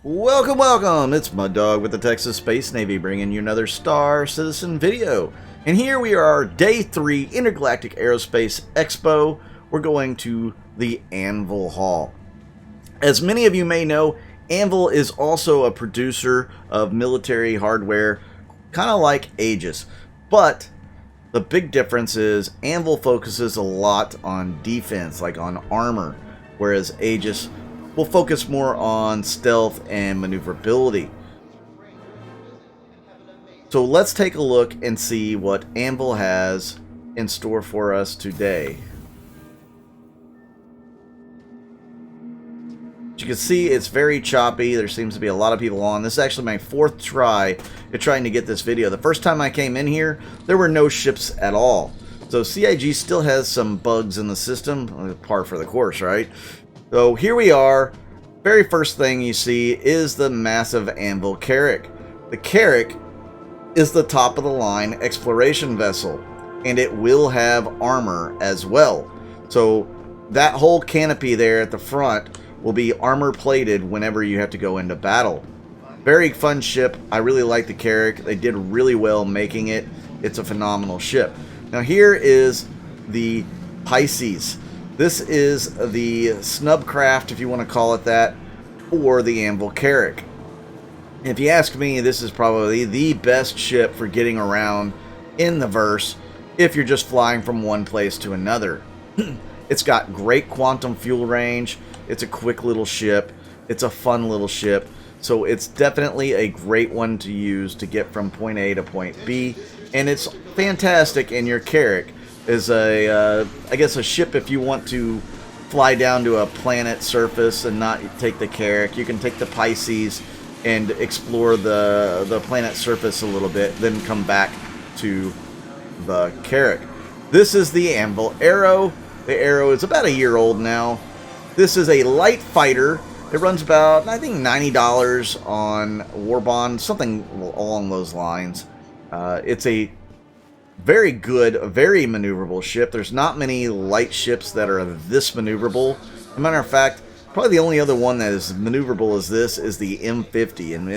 Welcome, welcome! It's Mud Dog with the TexasSpaceNavy bringing you another Star Citizen video. And here we are, Day 3, Intergalactic Aerospace Expo. We're going to the Anvil Hall. As many of you may know, Anvil is also a producer of military hardware, kind of like Aegis. But the big difference is Anvil focuses a lot on defense, like on armor, whereas Aegis will focus more on stealth and maneuverability. So let's take a look and see what Anvil has in store for us today. As you can see, it's very choppy. There seems to be a lot of people on. This is actually my fourth try at trying to get this video. The first time I came in here, there were no ships at all. So CIG still has some bugs in the system. Par for the course, right? So here we are. Very first thing you see is the massive Anvil Carrick. The Carrack is the top of the line exploration vessel, and it will have armor as well. So that whole canopy there at the front will be armor plated whenever you have to go into battle. Very fun ship. I really like the Carrack. They did really well making it. It's a phenomenal ship. Now here is the Pisces. This is the snub craft, if you want to call it that, for the Anvil Carrick. If you ask me, this is probably the best ship for getting around in the verse if you're just flying from one place to another. It's got great quantum fuel range. It's a quick little ship. It's a fun little ship. So it's definitely a great one to use to get from point A to point B. And it's fantastic in your Carrick. Is a, I guess, a ship if you want to fly down to a planet surface and not take the Carrack. You can take the Pisces and explore the planet surface a little bit, then come back to the Carrack. This is the Anvil Arrow. The Arrow is about a year old now. This is a light fighter. It runs about, I think, $90 on Warbond, something along those lines. It's a very good, very maneuverable ship. There's not many light ships that are this maneuverable. As a matter of fact, probably the only other one that is maneuverable as this is the M50, and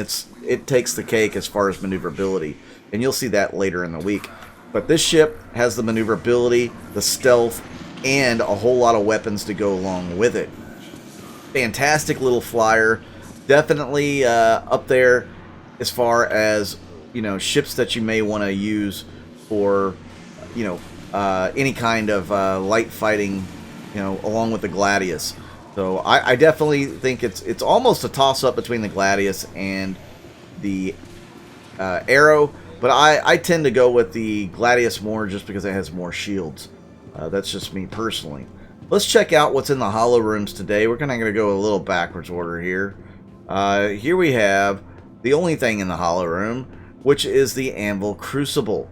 it takes the cake as far as maneuverability. And you'll see that later in the week. But this ship has the maneuverability, the stealth, and a whole lot of weapons to go along with it. Fantastic little flyer. Definitely up there as far as, you know, ships that you may want to use for, you know, any kind of light fighting, you know, along with the Gladius. So I definitely think it's almost a toss-up between the Gladius and the Arrow, but I tend to go with the Gladius more just because it has more shields. That's just me personally. Let's check out what's in the holo rooms today. We're kind of going to go a little backwards order here. Here we have the only thing in the holo room, which is the Anvil Crucible.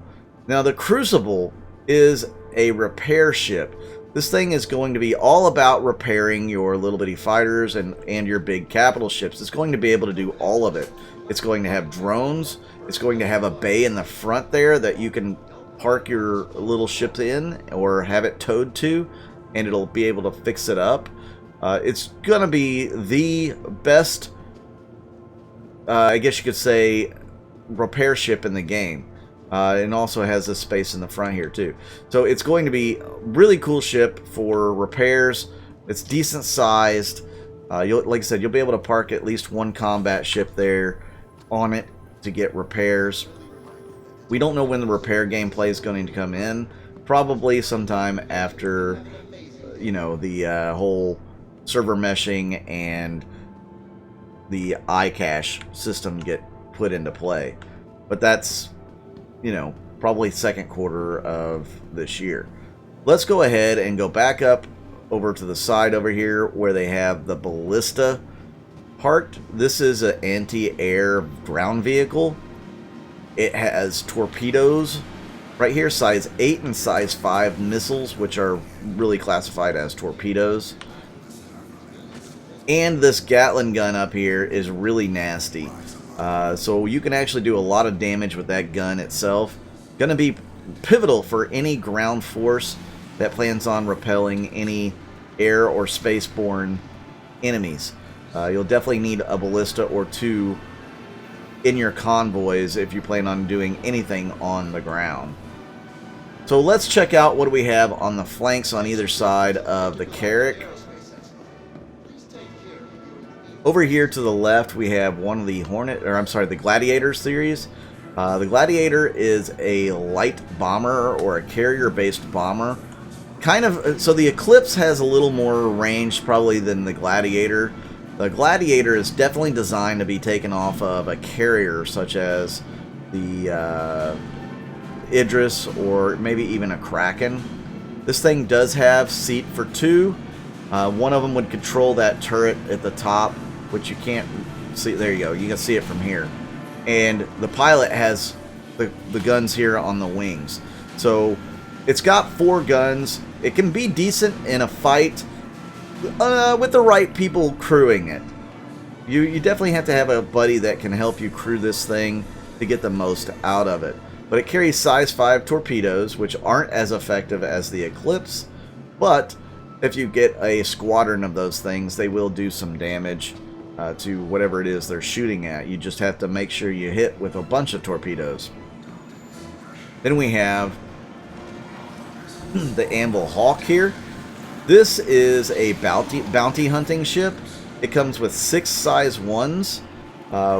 Now, the Crucible is a repair ship. This thing is going to be all about repairing your little bitty fighters and your big capital ships. It's going to be able to do all of it. It's going to have drones. It's going to have a bay in the front there that you can park your little ships in or have it towed to, and it'll be able to fix it up. It's going to be the best, I guess you could say, repair ship in the game. And also has this space in the front here too. So it's going to be a really cool ship for repairs. It's decent sized. Like I said, you'll be able to park at least one combat ship there on it to get repairs. We don't know when the repair gameplay is going to come in. Probably sometime after, you know, the whole server meshing and the iCache system get put into play. But that's, you know, probably second quarter of this year. Let's go ahead and go back up over to the side over here where they have the Ballista part. This is an anti-air ground vehicle. It has torpedoes right here, size 8 and size 5 missiles, which are really classified as torpedoes. And this Gatling gun up here is really nasty. So you can actually do a lot of damage with that gun itself. Going to be pivotal for any ground force that plans on repelling any air or spaceborne enemies. You'll definitely need a ballista or two in your convoys if you plan on doing anything on the ground. So let's check out what we have on the flanks on either side of the Carrick. Over here to the left, we have one of the the Gladiator series. The Gladiator is a light bomber or a carrier-based bomber. So the Eclipse has a little more range probably than the Gladiator. The Gladiator is definitely designed to be taken off of a carrier such as the Idris or maybe even a Kraken. This thing does have seat for two. One of them would control that turret at the top, which you can't see. There you go. You can see it from here. And the pilot has the guns here on the wings. So it's got 4 guns. It can be decent in a fight with the right people crewing it. You definitely have to have a buddy that can help you crew this thing to get the most out of it. But it carries size 5 torpedoes, which aren't as effective as the Eclipse. But if you get a squadron of those things, they will do some damage to whatever it is they're shooting at. You just have to make sure you hit with a bunch of torpedoes. Then we have the Anvil Hawk here. This is a bounty hunting ship. It comes with 6 size 1s,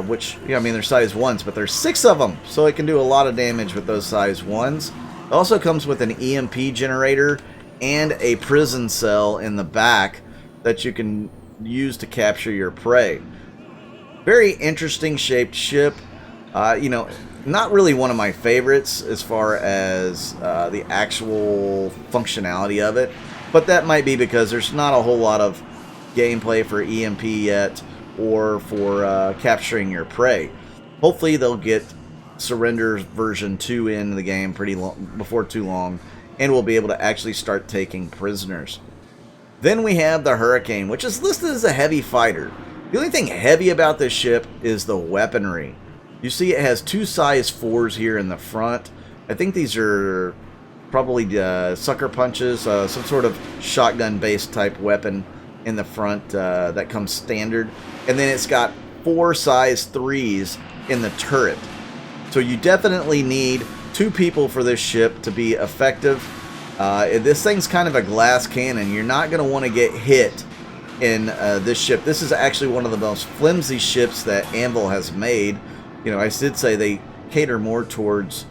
which, I mean, they're size 1s, but there's 6 of them, so it can do a lot of damage with those size 1s. It also comes with an EMP generator and a prison cell in the back that you can use to capture your prey. Very interesting shaped ship. Not really one of my favorites as far as the actual functionality of it, but that might be because there's not a whole lot of gameplay for EMP yet or for capturing your prey. Hopefully they'll get Surrender version 2 in the game before too long, and we'll be able to actually start taking prisoners. Then we have the Hurricane, which is listed as a heavy fighter. The only thing heavy about this ship is the weaponry. You see it has 2 size 4s here in the front. I think these are probably sucker punches, some sort of shotgun-based type weapon in the front that comes standard. And then it's got 4 size 3s in the turret. So you definitely need 2 people for this ship to be effective. This thing's kind of a glass cannon. You're not going to want to get hit in this ship. This is actually one of the most flimsy ships that Anvil has made. I did say they cater more towards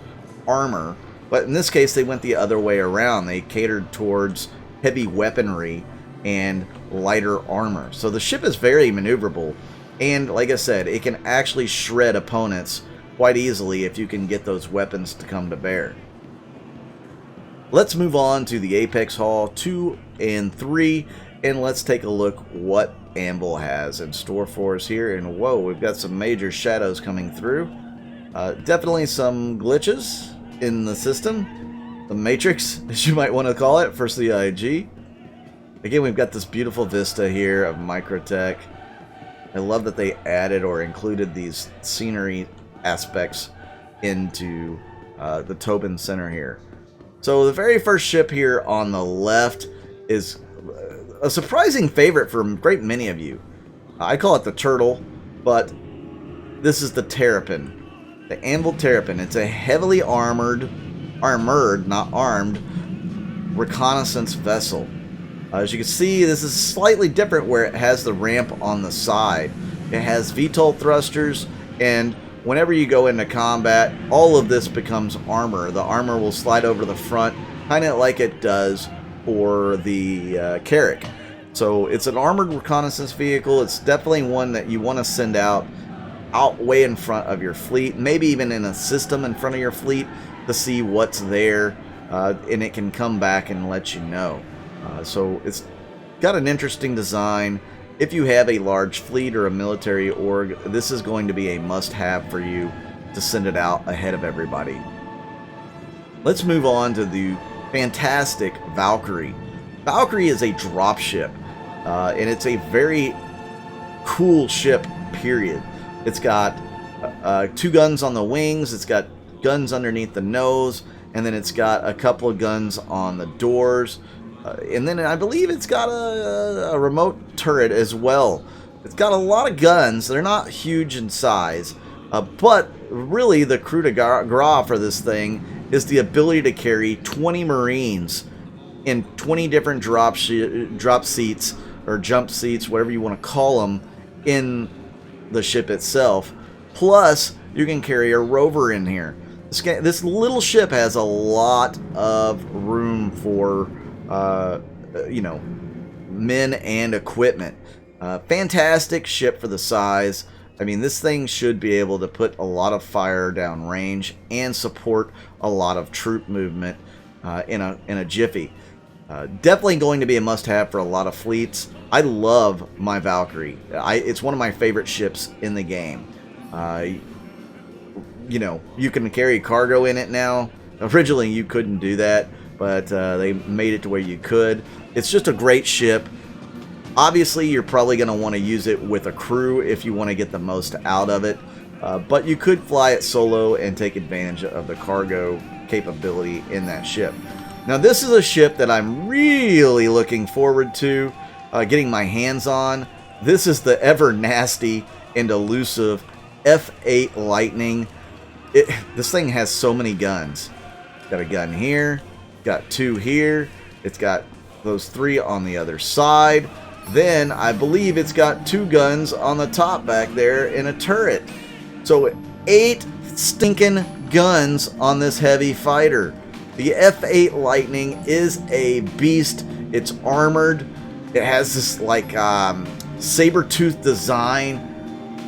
armor, but in this case they went the other way around. They catered towards heavy weaponry and lighter armor. So the ship is very maneuverable, and like I said, it can actually shred opponents quite easily if you can get those weapons to come to bear. Let's move on to the Apex Hall 2 and 3, and let's take a look what Anvil has in store for us here. And whoa, we've got some major shadows coming through. Definitely some glitches in the system. The Matrix, as you might want to call it, for CIG. Again, we've got this beautiful vista here of Microtech. I love that they added or included these scenery aspects into the Tobin Center here. So the very first ship here on the left is a surprising favorite for a great many of you. I call it the Turtle, but this is the Terrapin. The Anvil Terrapin. It's a heavily armored, not armed, reconnaissance vessel. As you can see, this is slightly different where it has the ramp on the side. It has VTOL thrusters, and whenever you go into combat, all of this becomes armor. The armor will slide over the front, kind of like it does for the Carrick. So it's an armored reconnaissance vehicle. It's definitely one that you want to send out way in front of your fleet, maybe even in a system in front of your fleet to see what's there, and it can come back and let you know. So it's got an interesting design. If you have a large fleet or a military org, this is going to be a must-have for you to send it out ahead of everybody. Let's move on to the fantastic Valkyrie. Valkyrie is a dropship, and it's a very cool ship, period. It's got 2 guns on the wings, it's got guns underneath the nose, and then it's got a couple of guns on the doors. And then I believe it's got a remote turret as well. It's got a lot of guns. They're not huge in size, but really the coup de grace for this thing is the ability to carry 20 Marines in 20 different drop seats or jump seats, whatever you want to call them, in the ship itself. Plus, you can carry a rover in here. This little ship has a lot of room for, you know, men and equipment. Fantastic ship for the size. I mean, this thing should be able to put a lot of fire down range and support a lot of troop movement in a jiffy. Definitely going to be a must-have for a lot of fleets. I love my Valkyrie. It's one of my favorite ships in the game. You know, you can carry cargo in it now. Originally, you couldn't do that, but they made it to where you could. It's just a great ship. Obviously, you're probably going to want to use it with a crew if you want to get the most out of it. But you could fly it solo and take advantage of the cargo capability in that ship. Now, this is a ship that I'm really looking forward to getting my hands on. This is the ever nasty and elusive F8 Lightning. This thing has so many guns. It's got a gun here, got 2 here, it's got those 3 on the other side. Then I believe it's got 2 guns on the top back there in a turret. So 8 stinking guns on this heavy fighter. The F8 Lightning is a beast. It's armored. It has this like saber-tooth design.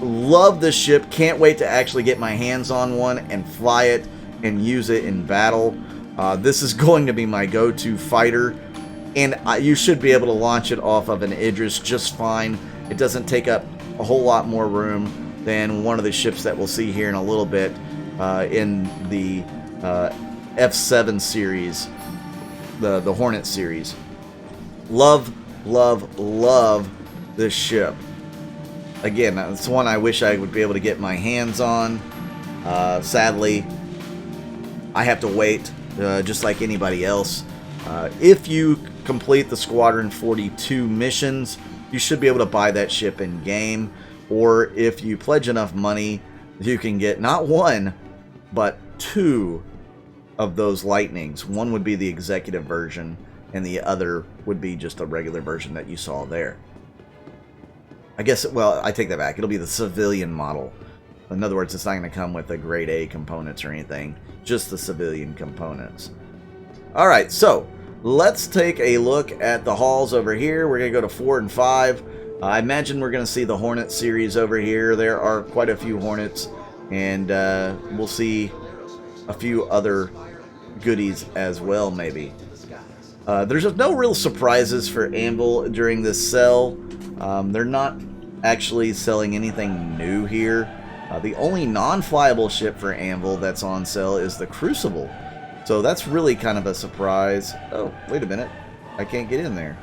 Love this ship. Can't wait to actually get my hands on one and fly it and use it in battle. This is going to be my go-to fighter, and you should be able to launch it off of an Idris just fine. It doesn't take up a whole lot more room than one of the ships that we'll see here in a little bit in the F7 series, the Hornet series. Love, love, love this ship. Again, it's one I wish I would be able to get my hands on. Sadly, I have to wait, just like anybody else. If you complete the Squadron 42 missions, you should be able to buy that ship in game. Or if you pledge enough money, you can get not 1, but 2 of those Lightnings. One would be the executive version, and the other would be just a regular version that you saw there. I guess, well, I take that back. It'll be the civilian model. In other words, it's not going to come with the grade A components or anything, just the civilian components. Alright, so let's take a look at the halls over here. We're going to go to 4 and 5. I imagine we're going to see the Hornet series over here. There are quite a few Hornets, and we'll see a few other goodies as well, maybe. There's no real surprises for Anvil during this sell. They're not actually selling anything new here. The only non-flyable ship for Anvil that's on sale is the Crucible. So that's really kind of a surprise. Oh, wait a minute. I can't get in there.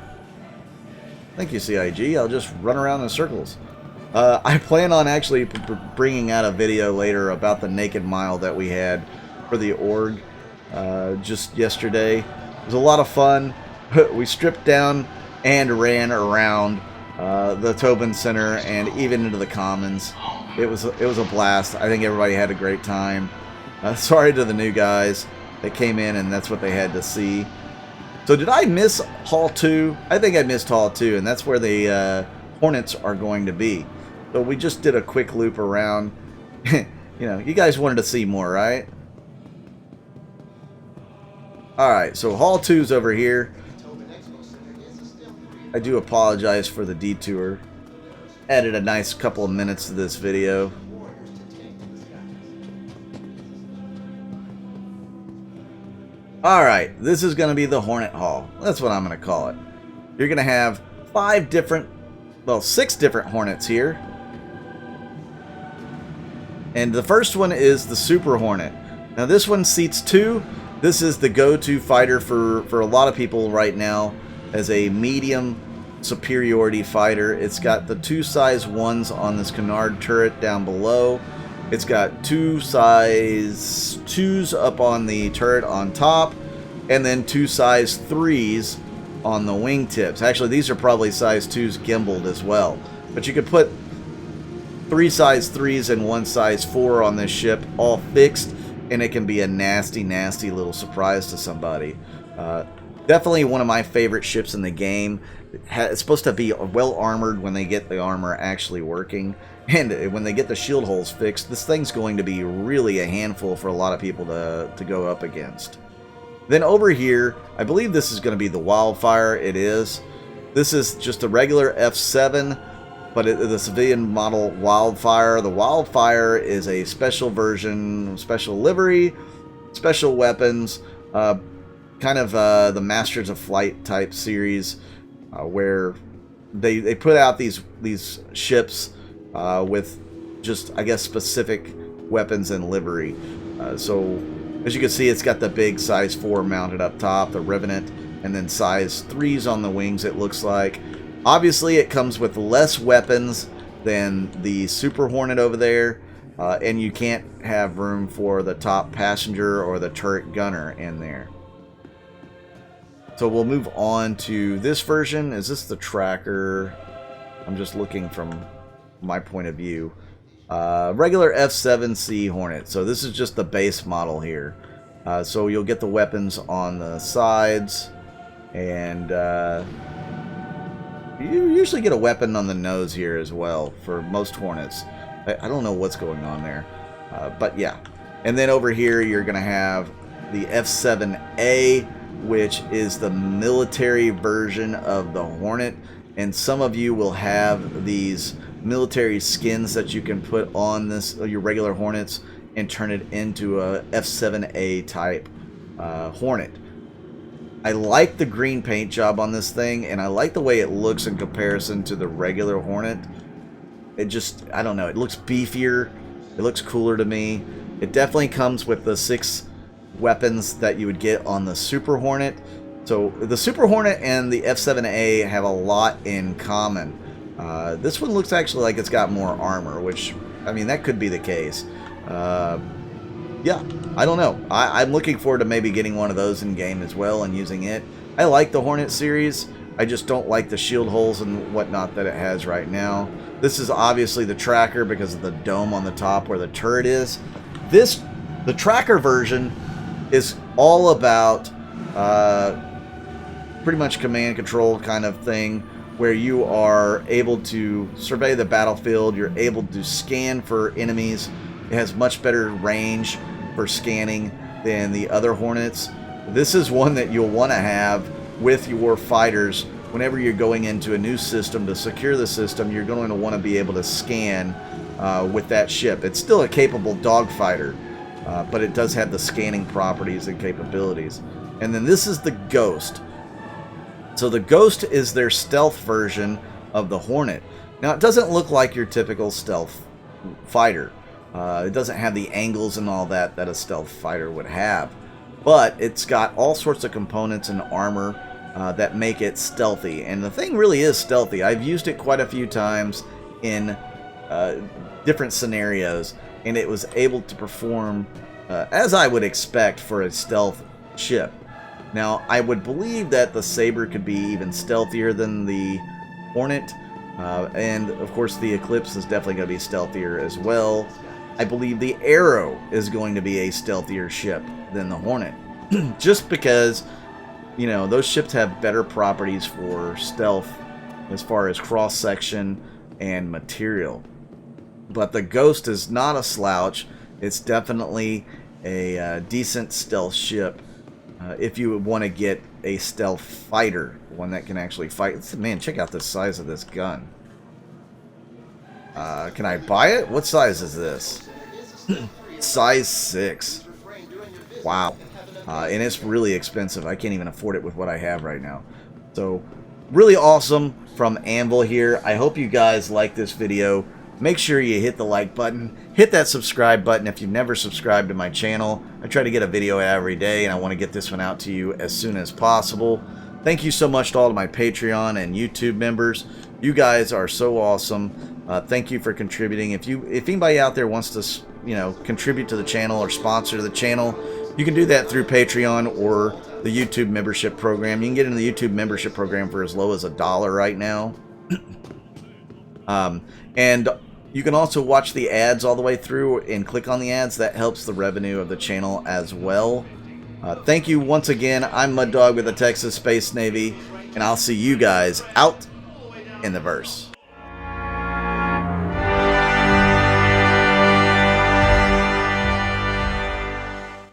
Thank you, CIG. I'll just run around in circles. I plan on actually bringing out a video later about the Naked Mile that we had for the org just yesterday. It was a lot of fun. We stripped down and ran around the Tobin Center and even into the Commons. It was a blast. I think everybody had a great time. Sorry to the new guys that came in and that's what they had to see. So did I miss Hall 2? I think I missed Hall 2, and that's where the Hornets are going to be. So we just did a quick loop around. You know, you guys wanted to see more, right? Alright, so Hall 2's over here. I do apologize for the detour. Added a nice couple of minutes to this video. Alright, this is going to be the Hornet Hall. That's what I'm going to call it. You're going to have 6 different Hornets here. And the first one is the Super Hornet. Now this one seats 2. This is the go-to fighter for a lot of people right now as a medium superiority fighter. It's got the 2 size 1s on this canard turret down below. It's got 2 size 2s up on the turret on top, and then 2 size 3s on the wingtips. Actually, these are probably size 2s gimbaled as well. But you could put 3 size 3s and 1 size 4 on this ship, all fixed, and it can be a nasty, nasty little surprise to somebody. Definitely one of my favorite ships in the game. It's supposed to be well armored when they get the armor actually working. And when they get the shield holes fixed, this thing's going to be really a handful for a lot of people to go up against. Then over here, I believe this is going to be the Wildfire. It is. This is just a regular F7, but the civilian model Wildfire. The Wildfire is a special version, special livery, special weapons, kind of the Masters of Flight type series, where they put out these ships with just, I guess, specific weapons and livery. So as you can see, it's got the big size 4 mounted up top, the Revenant, and then size 3s on the wings, it looks like. Obviously, it comes with less weapons than the Super Hornet over there, and you can't have room for the top passenger or the turret gunner in there. So we'll move on to this version. Is this the tracker? I'm just looking from my point of view. Regular F7C Hornet. So this is just the base model here. So you'll get the weapons on the sides, and you usually get a weapon on the nose here as well for most Hornets. I don't know what's going on there, but yeah. And then over here you're going to have the F7A, which is the military version of the Hornet. And some of you will have these military skins that you can put on your regular Hornets and turn it into a F7A type Hornet. I like the green paint job on this thing, and I like the way it looks in comparison to the regular Hornet. It just, I don't know, it looks beefier, it looks cooler to me. It definitely comes with the 6 weapons that you would get on the Super Hornet. So the Super Hornet and the F7A have a lot in common. This one looks actually like it's got more armor, which, I mean, that could be the case. Yeah, I don't know. I'm looking forward to maybe getting one of those in game as well and using it. I like the Hornet series. I just don't like the shield holes and whatnot that it has right now. This is obviously the tracker because of the dome on the top where the turret is. The tracker version is all about pretty much command control kind of thing, where you are able to survey the battlefield, you're able to scan for enemies. It has much better range for scanning than the other Hornets. This is one that you'll want to have with your fighters whenever you're going into a new system. To secure the system, you're going to want to be able to scan with that ship. It's still a capable dogfighter, but it does have the scanning properties and capabilities. And then this is the Ghost. So the Ghost is their stealth version of the Hornet. Now, it doesn't look like your typical stealth fighter. It doesn't have the angles and all that a stealth fighter would have. But it's got all sorts of components and armor that make it stealthy. And the thing really is stealthy. I've used it quite a few times in different scenarios, and it was able to perform as I would expect for a stealth ship. Now, I would believe that the Saber could be even stealthier than the Hornet, and of course the Eclipse is definitely going to be stealthier as well. I believe the Arrow is going to be a stealthier ship than the Hornet, just because, you know, those ships have better properties for stealth as far as cross-section and material. But the Ghost is not a slouch. It's definitely a decent stealth ship. If you want to get a stealth fighter, one that can actually fight. Man, check out the size of this gun. Can I buy it? What size is this? Size 6. Wow. And it's really expensive. I can't even afford it with what I have right now. So, really awesome from Anvil here. I hope you guys like this video. Make sure you hit the like button. Hit that subscribe button if you've never subscribed to my channel. I try to get a video out every day, and I want to get this one out to you as soon as possible. Thank you so much to all of my Patreon and YouTube members. You guys are so awesome. Thank you for contributing. If anybody out there wants to, you know, contribute to the channel or sponsor the channel, you can do that through Patreon or the YouTube membership program. You can get into the YouTube membership program for as low as $1 right now. And you can also watch the ads all the way through and click on the ads. That helps the revenue of the channel as well. Thank you once again. I'm Mud Dog with the Texas Space Navy, and I'll see you guys out in the verse.